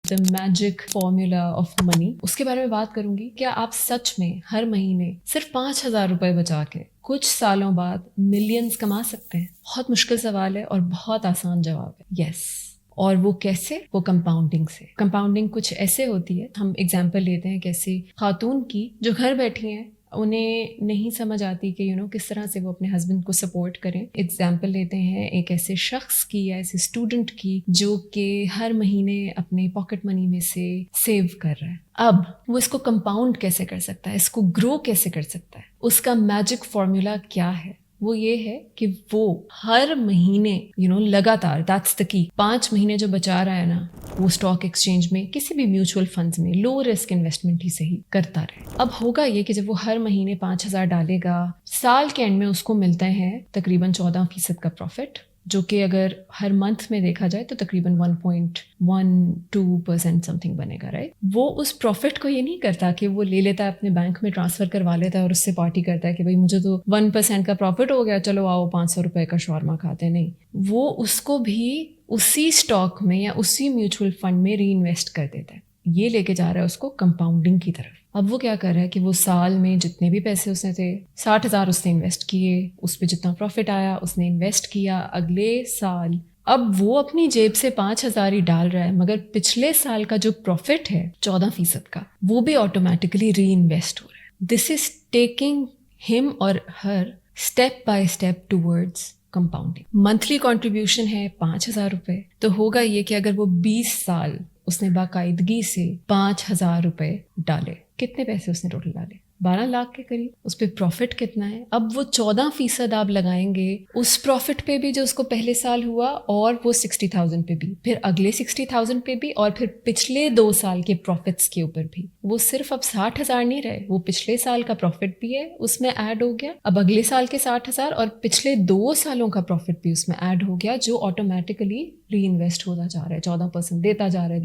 The magic formula of money उसके बारे में बात करूंगी. क्या आप सच में हर महीने सिर्फ 5,000 रुपए बचा के कुछ सालों बाद मिलियंस कमा सकते हैं? बहुत मुश्किल सवाल है और बहुत आसान जवाब है यस. और वो कैसे? वो कंपाउंडिंग से. कंपाउंडिंग कुछ ऐसे होती है, हम एग्जाम्पल लेते हैं कैसी खातून की जो घर बैठी हैं, उन्हें नहीं समझ आती कि किस तरह से वो अपने हस्बैंड को सपोर्ट करें. एग्जाम्पल लेते हैं एक ऐसे शख्स की या ऐसे स्टूडेंट की जो कि हर महीने अपने पॉकेट मनी में से सेव कर रहा है. अब वो इसको कंपाउंड कैसे कर सकता है, इसको ग्रो कैसे कर सकता है? उसका मैजिक फॉर्मूला क्या है? वो ये है कि वो हर महीने लगातार, दैट्स द की, 5 महीने जो बचा रहा है ना, वो स्टॉक एक्सचेंज में, किसी भी म्यूचुअल फंड्स में, लो रिस्क इन्वेस्टमेंट ही सही करता रहे. अब होगा ये कि जब वो हर महीने 5,000 डालेगा, साल के एंड में उसको मिलते हैं तकरीबन 14% का प्रॉफिट, जो कि अगर हर मंथ में देखा जाए तो तकरीबन 1.12% समथिंग बनेगा, राइट. वो उस प्रॉफिट को ये नहीं करता कि वो ले लेता है अपने बैंक में ट्रांसफर करवा लेता है और उससे पार्टी करता है कि भाई मुझे तो 1% का प्रॉफिट हो गया, चलो आओ 500 रुपए का शॉर्मा खाते हैं. नहीं, वो उसको भी उसी स्टॉक में या उसी म्यूचुअल फंड में री इन्वेस्ट कर देता है. ये लेके जा रहा है उसको कंपाउंडिंग की तरफ. अब वो क्या कर रहा है कि वो साल में जितने भी पैसे उसने थे, 60,000 उसने इन्वेस्ट किए, उस पर जितना प्रॉफिट आया उसने इन्वेस्ट किया. अगले साल अब वो अपनी जेब से 5,000 ही डाल रहा है, मगर पिछले साल का जो प्रॉफिट है 14% का, वो भी ऑटोमेटिकली री इन्वेस्ट हो रहा है. दिस इज टेकिंग हिम और हर step by step towards compounding. Monthly contribution है 5,000 रुपए, तो होगा ये कि अगर वो 20 साल उसने बाकायदगी से 5,000 रुपए डाले, कितने पैसे उसने टोटल डाले? 12 लाख के करीब. उस पर प्रॉफिट कितना है? अब वो 14% आप लगाएंगे उस प्रॉफिट पे भी जो उसको पहले साल हुआ, और वो 60,000 पे भी, फिर अगले 60,000 पे भी, और फिर पिछले 2 साल के प्रॉफिट्स के ऊपर भी. वो सिर्फ अब 60,000 नहीं रहे, वो पिछले साल का प्रॉफिट भी है उसमें ऐड हो गया, अब अगले साल के 60,000 और पिछले 2 सालों का प्रॉफिट भी उसमें ऐड हो गया, जो ऑटोमेटिकली री इन्वेस्ट होता जा रहा है. 14% देता जा रहा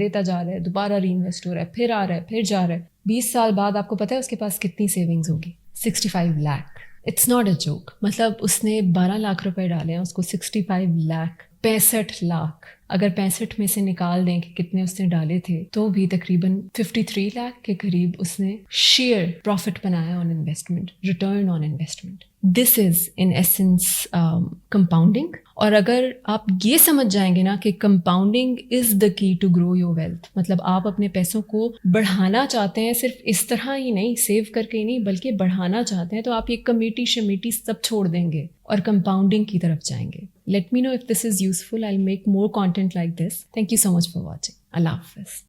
है, दोबारा री इन्वेस्ट हो रहा है, फिर आ रहा है, फिर जा रहा है. 20 साल बाद आपको पता है उसके पास कितनी सेविंग्स होगी? 65 lakh. It's not a joke. मतलब उसने 12 लाख रुपए डाले हैं, उसको 65 लाख, 65 लाख अगर 65 में से निकाल दें कि कितने उसने डाले थे, तो भी तकरीबन 53 लाख के करीब उसने शेयर प्रॉफिट बनाया on investment, return on investment. This is in essence compounding. और अगर आप ये समझ जाएंगे ना कि compounding is the key to grow your wealth, मतलब आप अपने पैसों को बढ़ाना चाहते हैं, सिर्फ इस तरह ही नहीं, सेव करके ही नहीं, बल्कि बढ़ाना चाहते हैं, तो आप ये कमेटी शमेटी सब छोड़ देंगे और कंपाउंडिंग की तरफ जाएंगे. Let me know if this is useful. I'll make more content like this. Thank you so much for watching. Allah Hafiz.